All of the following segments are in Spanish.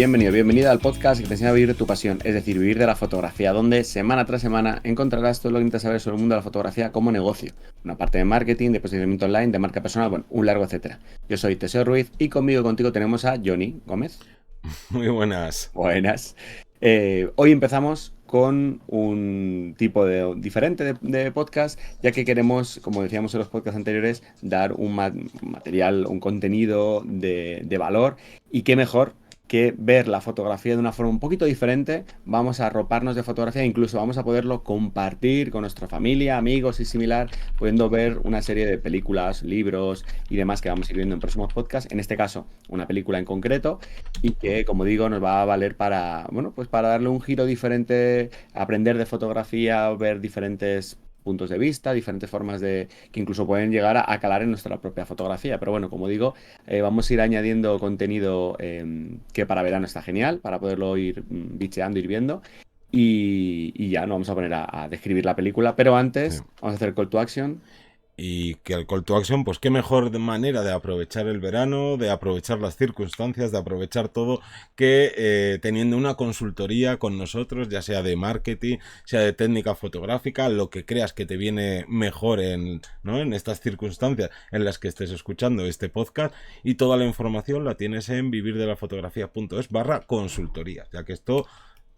bienvenida al podcast que te enseña a vivir de tu pasión, es decir, vivir de la fotografía, donde semana tras semana encontrarás todo lo que necesitas saber sobre el mundo de la fotografía como negocio. Una parte de marketing, de posicionamiento online, de marca personal, bueno, un largo etcétera. Yo soy Teseo Ruiz y contigo tenemos a Johnny Gómez. Muy buenas. Buenas. Hoy empezamos con un tipo diferente de podcast, ya que queremos, como decíamos en los podcasts anteriores, dar un material, un contenido de valor. Y qué mejor que ver la fotografía de una forma un poquito diferente. Vamos a arroparnos de fotografía, incluso vamos a poderlo compartir con nuestra familia, amigos y similar, pudiendo ver una serie de películas, libros y demás que vamos a ir viendo en próximos podcasts. En este caso, una película en concreto y que, como digo, nos va a valer para, bueno, pues para darle un giro diferente, aprender de fotografía, ver diferentes puntos de vista, diferentes formas de que incluso pueden llegar a calar en nuestra propia fotografía. Pero bueno, como digo, vamos a ir añadiendo contenido que para verano está genial, para poderlo ir bicheando, ir viendo. Y ya nos vamos a poner a describir la película, pero Sí. antes vamos a hacer call to action. Y que el call to action, pues qué mejor manera de aprovechar el verano, de aprovechar las circunstancias, de aprovechar todo, que teniendo una consultoría con nosotros, ya sea de marketing, sea de técnica fotográfica, lo que creas que te viene mejor ¿no? en estas circunstancias en las que estés escuchando este podcast. Y toda la información la tienes en vivirdelafotografía.es/consultoría, ya que esto...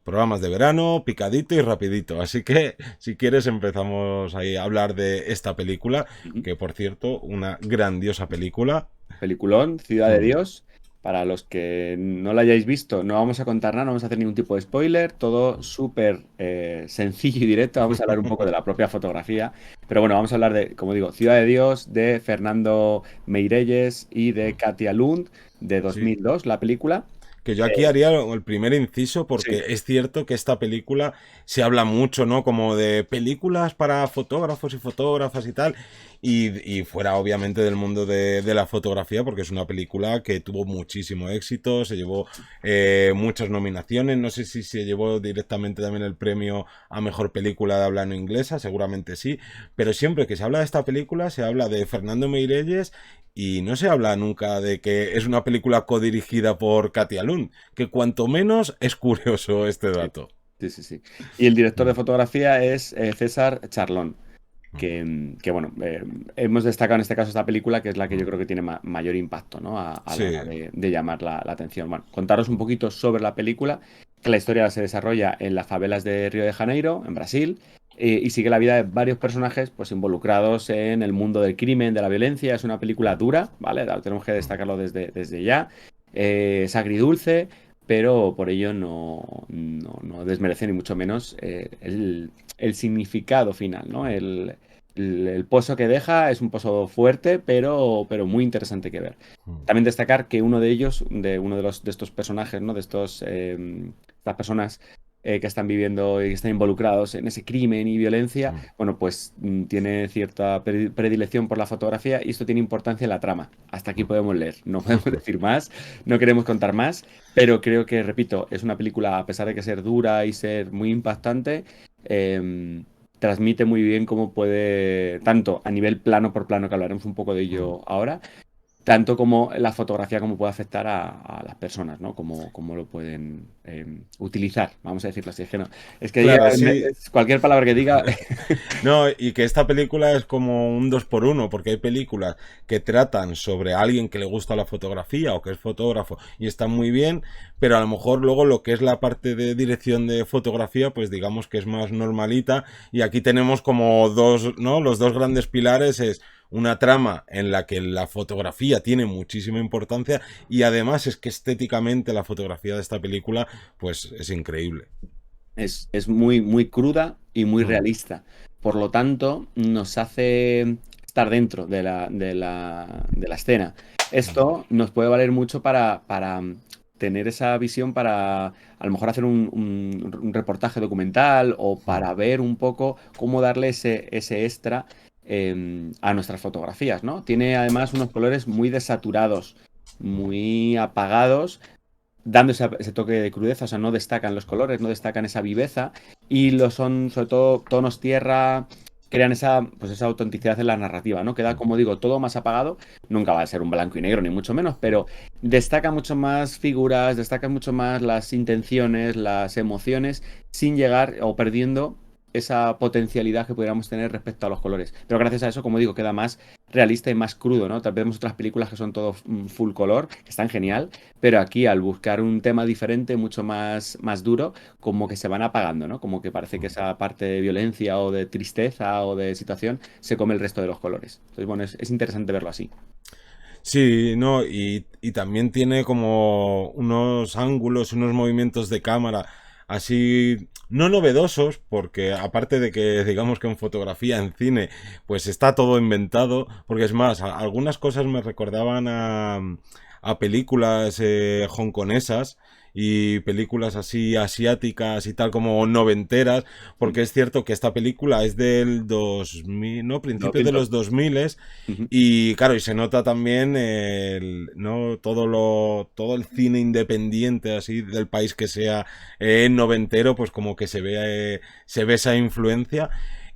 Programas de verano, picadito y rapidito. Así que, si quieres, empezamos ahí a hablar de esta película, Ujú. que por cierto, una grandiosa película. Peliculón, Ciudad de Mm, Dios. Para los que no la hayáis visto, no vamos a contar nada, no vamos a hacer ningún tipo de spoiler, todo súper sencillo y directo. Vamos a hablar un poco de la propia fotografía, pero bueno, vamos a hablar de, como digo, Ciudad de Dios, de Fernando Meirelles y de Katia Lund, de Sí, 2002, la película. que yo aquí Eh, haría el primer inciso sí, porque es cierto que esta película se habla mucho, ¿no? Como de películas para fotógrafos y fotógrafas y tal. Y fuera obviamente del mundo de la fotografía porque es una película que tuvo muchísimo éxito, se llevó muchas nominaciones, no sé si se llevó directamente también el premio a mejor película de habla no inglesa, seguramente sí, pero siempre que se habla de esta película se habla de Fernando Meirelles y no se habla nunca de que es una película codirigida por Katia Lund, que cuanto menos es curioso este sí, dato. sí. Y el director de Mm, fotografía es César Charlón. mm, Que bueno, hemos destacado en este caso esta película, que es la que yo mm. creo que tiene mayor impacto, ¿no? A la hora Sí. de llamar la atención. Bueno, contaros un poquito sobre la película, que la historia se desarrolla en las favelas de Río de Janeiro, en Brasil, y sigue la vida de varios personajes pues, involucrados en el mundo del crimen, de la violencia. Es una película dura, ¿vale? Tenemos que Mm, destacarlo desde ya. Es agridulce, pero por ello no desmerece ni mucho menos el significado final, ¿no? El pozo que deja es un pozo fuerte, pero muy interesante que ver. mm, También destacar que uno de ellos, de uno de estos personajes, ¿no? De estas personas que están viviendo y que están involucrados en ese crimen y violencia, mm. bueno, pues tiene cierta predilección por la fotografía y esto tiene importancia en la trama. Hasta aquí podemos leer, no podemos decir más, no queremos contar más, pero creo que, repito, es una película, a pesar de que ser dura y ser muy impactante, eh, transmite muy bien cómo puede, tanto a nivel plano por plano, que hablaremos un poco de Mm. ello ahora, tanto como la fotografía, cómo puede afectar a las personas, ¿no? Cómo lo pueden utilizar, vamos a decirlo así. Es que no, es que ya Claro, sí. cualquier palabra que diga, No, y que esta película es como un dos por uno, porque hay películas que tratan sobre alguien que le gusta la fotografía o que es fotógrafo y están muy bien, pero a lo mejor luego lo que es la parte de dirección de fotografía, pues digamos que es más normalita. Y aquí tenemos como dos, ¿no? Los dos grandes pilares es una trama en la que la fotografía tiene muchísima importancia y además es que estéticamente la fotografía de esta película pues es increíble. es muy cruda y muy Hmm, realista. Por lo tanto, nos hace estar dentro de la escena. hmm, Esto nos puede valer mucho para tener esa visión para a lo mejor hacer un reportaje documental o hmm, para ver un poco cómo darle ese extra a nuestras fotografías, ¿no? Tiene además unos colores muy desaturados, muy apagados dando ese toque de crudeza, o sea, no destacan los colores, no destacan esa viveza, y lo son sobre todo tonos tierra, crean esa autenticidad en la narrativa, ¿no? Queda, como digo, todo más apagado. Nunca va a ser un blanco y negro, ni mucho menos, pero destaca mucho más figuras, destaca mucho más las intenciones, las emociones, sin llegar o perdiendo esa potencialidad que pudiéramos tener respecto a los colores. Pero gracias a eso, como digo, queda más realista y más crudo, ¿no? Tal vez vemos otras películas que son todo full color, que están genial, pero aquí al buscar un tema diferente, mucho más duro, como que se van apagando, ¿no? Como que parece que esa parte de violencia o de tristeza o de situación se come el resto de los colores. Entonces, bueno, es interesante verlo así. Sí, no, y también tiene como unos ángulos, unos movimientos de cámara así, no novedosos, porque aparte de que digamos que en fotografía, en cine, pues está todo inventado, porque es más, algunas cosas me recordaban a películas hongkonesas y películas así asiáticas y tal como noventeras, porque es cierto que esta película es del 2000, ¿no? Lo Principios de pinto. los 2000 Ujú. y claro, y se nota también ¿no? Todo el cine independiente así del país que sea noventero, pues como que se ve esa influencia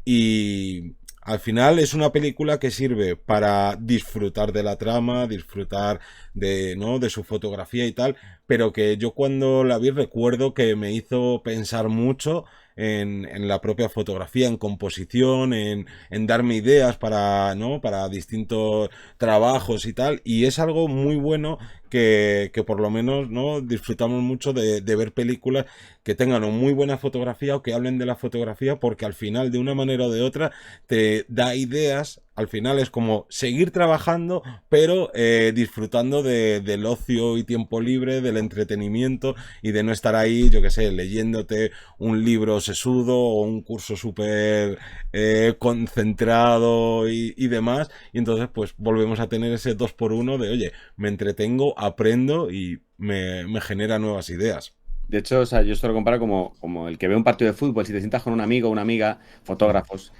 y al final es una película que sirve para disfrutar de la trama, disfrutar de, ¿no? de su fotografía y tal, pero que yo cuando la vi recuerdo que me hizo pensar mucho en la propia fotografía, en composición, en darme ideas para, ¿no? para distintos trabajos y tal. Y es algo muy bueno que por lo menos ¿no? disfrutamos mucho de ver películas que tengan o muy buena fotografía o que hablen de la fotografía, porque al final, de una manera o de otra, te da ideas. Al final es como seguir trabajando, pero disfrutando del ocio y tiempo libre, del entretenimiento y de no estar ahí, yo que sé, leyéndote un libro sesudo o un curso súper concentrado y demás. Y entonces pues volvemos a tener ese dos por uno de, oye, me entretengo, aprendo y me genera nuevas ideas. De hecho, o sea, yo esto lo comparo como el que ve un partido de fútbol. Si te sientas con un amigo o una amiga, fotógrafos,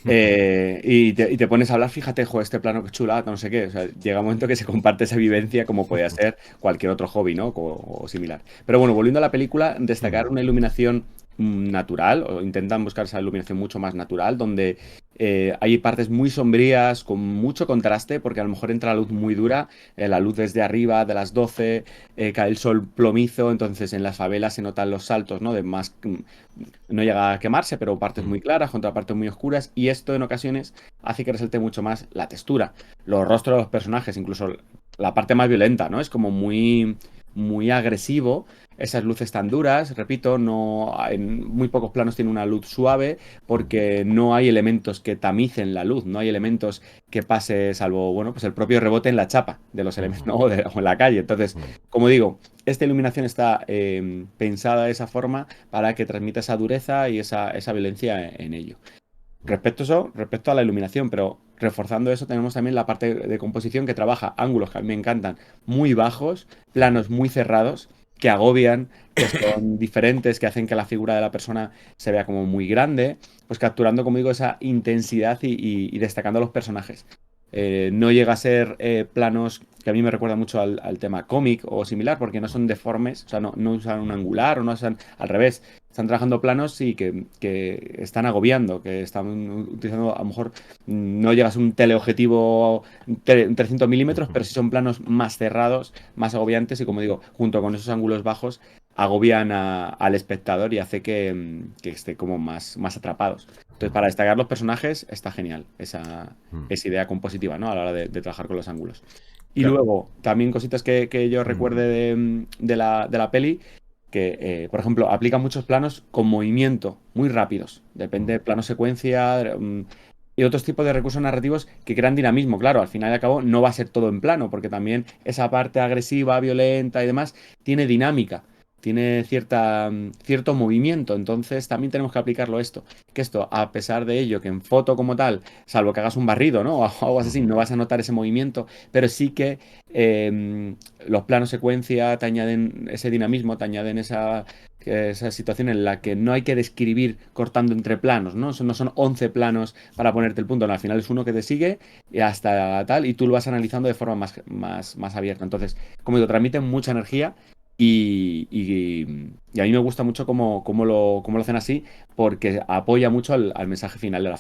y te pones a hablar, fíjate, jo, este plano que chulada, no sé qué. O sea, llega un momento que se comparte esa vivencia como podía ser cualquier otro hobby, ¿no? O similar. Pero bueno, volviendo a la película, destacar una iluminación natural, o intentan buscar esa iluminación mucho más natural, donde hay partes muy sombrías, con mucho contraste, porque a lo mejor entra la luz muy dura, la luz desde arriba, de las 12 cae el sol plomizo, entonces en las favelas se notan los saltos, ¿no? De más, no llega a quemarse, pero partes muy claras contra partes muy oscuras, y esto en ocasiones hace que resalte mucho más la textura, los rostros de los personajes, incluso la parte más violenta, ¿no? Es como muy agresivo. Esas luces tan duras, repito, no en muy pocos planos tiene una luz suave porque no hay elementos que tamicen la luz, no hay elementos que pase, salvo, bueno, pues el propio rebote en la chapa de los elementos, ¿no? O en la calle. Entonces, como digo, esta iluminación está pensada de esa forma para que transmita esa dureza y esa violencia en ello. Respecto a la iluminación, pero reforzando eso, tenemos también la parte de composición que trabaja ángulos que a mí me encantan, muy bajos, planos muy cerrados, que agobian, que son diferentes, que hacen que la figura de la persona se vea como muy grande, pues capturando, como digo, esa intensidad y destacando a los personajes. No llega a ser planos que a mí me recuerda mucho al tema cómic o similar, porque no son deformes, o sea, no usan un angular o no usan al revés. Están trabajando planos, sí, que están agobiando, que están utilizando, a lo mejor no llegas a un teleobjetivo 300 milímetros, pero sí son planos más cerrados, más agobiantes y, como digo, junto con esos ángulos bajos, agobian al espectador y hace que esté como más atrapados. Entonces, para destacar los personajes, está genial esa idea compositiva, ¿no? A la hora de trabajar con los ángulos. Y luego, también cositas que yo recuerde de la peli, que, por ejemplo, aplica muchos planos con movimiento muy rápidos. Depende de plano secuencia y otros tipos de recursos narrativos que crean dinamismo. Claro, al final y al cabo no va a ser todo en plano, porque también esa parte agresiva, violenta y demás tiene dinámica. Tiene cierto movimiento, entonces también tenemos que aplicarlo esto. Que esto, a pesar de ello, que en foto como tal, salvo que hagas un barrido, ¿no? O algo así, no vas a notar ese movimiento, pero sí que los planos secuencia te añaden ese dinamismo, te añaden esa situación en la que no hay que describir cortando entre planos, ¿no? No son 11 planos para ponerte el punto, no, al final es uno que te sigue y hasta tal, y tú lo vas analizando de forma más abierta. Entonces, como digo, transmiten mucha energía Y a mí me gusta mucho cómo lo hacen así, porque apoya mucho al mensaje final de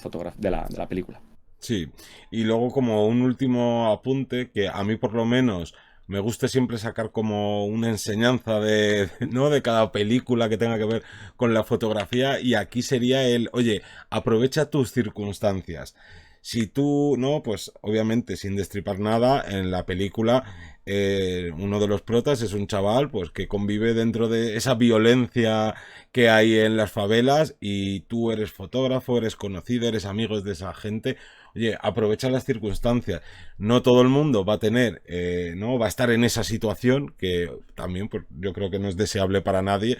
la de la película. Sí, y luego como un último apunte, que a mí por lo menos me gusta siempre sacar como una enseñanza de, ¿no? de cada película que tenga que ver con la fotografía, y aquí sería oye, aprovecha tus circunstancias. Si tú, ¿no? Pues obviamente sin destripar nada, en la película uno de los protas es un chaval pues que convive dentro de esa violencia que hay en las favelas, y tú eres fotógrafo, eres conocido, eres amigo de esa gente. Oye, aprovecha las circunstancias. No todo el mundo va a tener, ¿no? Va a estar en esa situación, que también pues, yo creo que no es deseable para nadie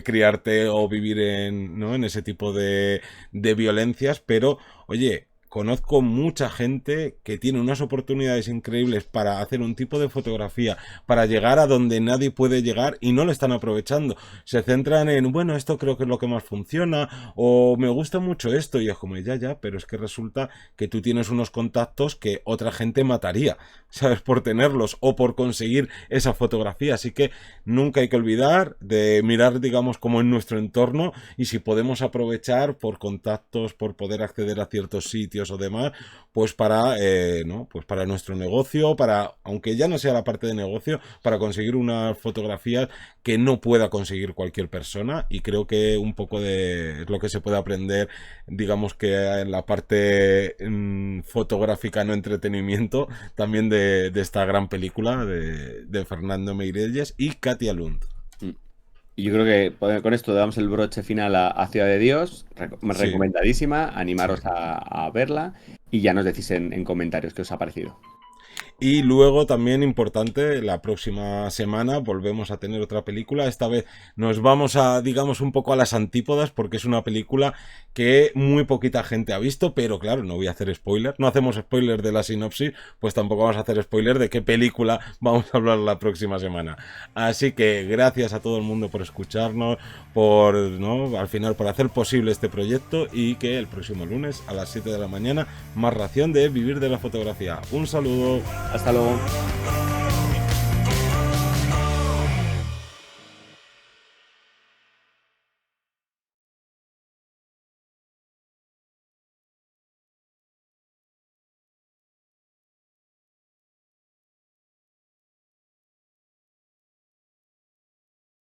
criarte o vivir ¿no? en ese tipo de violencias, pero, oye, conozco mucha gente que tiene unas oportunidades increíbles para hacer un tipo de fotografía, para llegar a donde nadie puede llegar y no lo están aprovechando. Se centran en, bueno, esto creo que es lo que más funciona, o me gusta mucho esto, y es como, ya, pero es que resulta que tú tienes unos contactos que otra gente mataría, ¿sabes? Por tenerlos o por conseguir esa fotografía. Así que nunca hay que olvidar de mirar, digamos, como en nuestro entorno, y si podemos aprovechar por contactos, por poder acceder a ciertos sitios o demás, pues ¿no? Pues para nuestro negocio, para, aunque ya no sea la parte de negocio, para conseguir unas fotografías que no pueda conseguir cualquier persona. Y creo que un poco de es lo que se puede aprender, digamos que en la parte fotográfica, no entretenimiento, también de esta gran película de Fernando Meirelles y Katia Lund. Mm. Y yo creo que con esto damos el broche final a Ciudad de Dios, Sí, recomendadísima, sí. animaros a verla y ya nos decís en comentarios qué os ha parecido. Y luego también importante, la próxima semana volvemos a tener otra película. Esta vez nos vamos a, digamos, un poco a las antípodas, porque es una película que muy poquita gente ha visto, pero claro, no voy a hacer spoiler. No hacemos spoiler de la sinopsis, pues tampoco vamos a hacer spoiler de qué película vamos a hablar la próxima semana. Así que gracias a todo el mundo por escucharnos, por, ¿no? Al final por hacer posible este proyecto, y que el próximo lunes a las 7 de la mañana más ración de Vivir de la Fotografía. Un saludo. Hasta luego.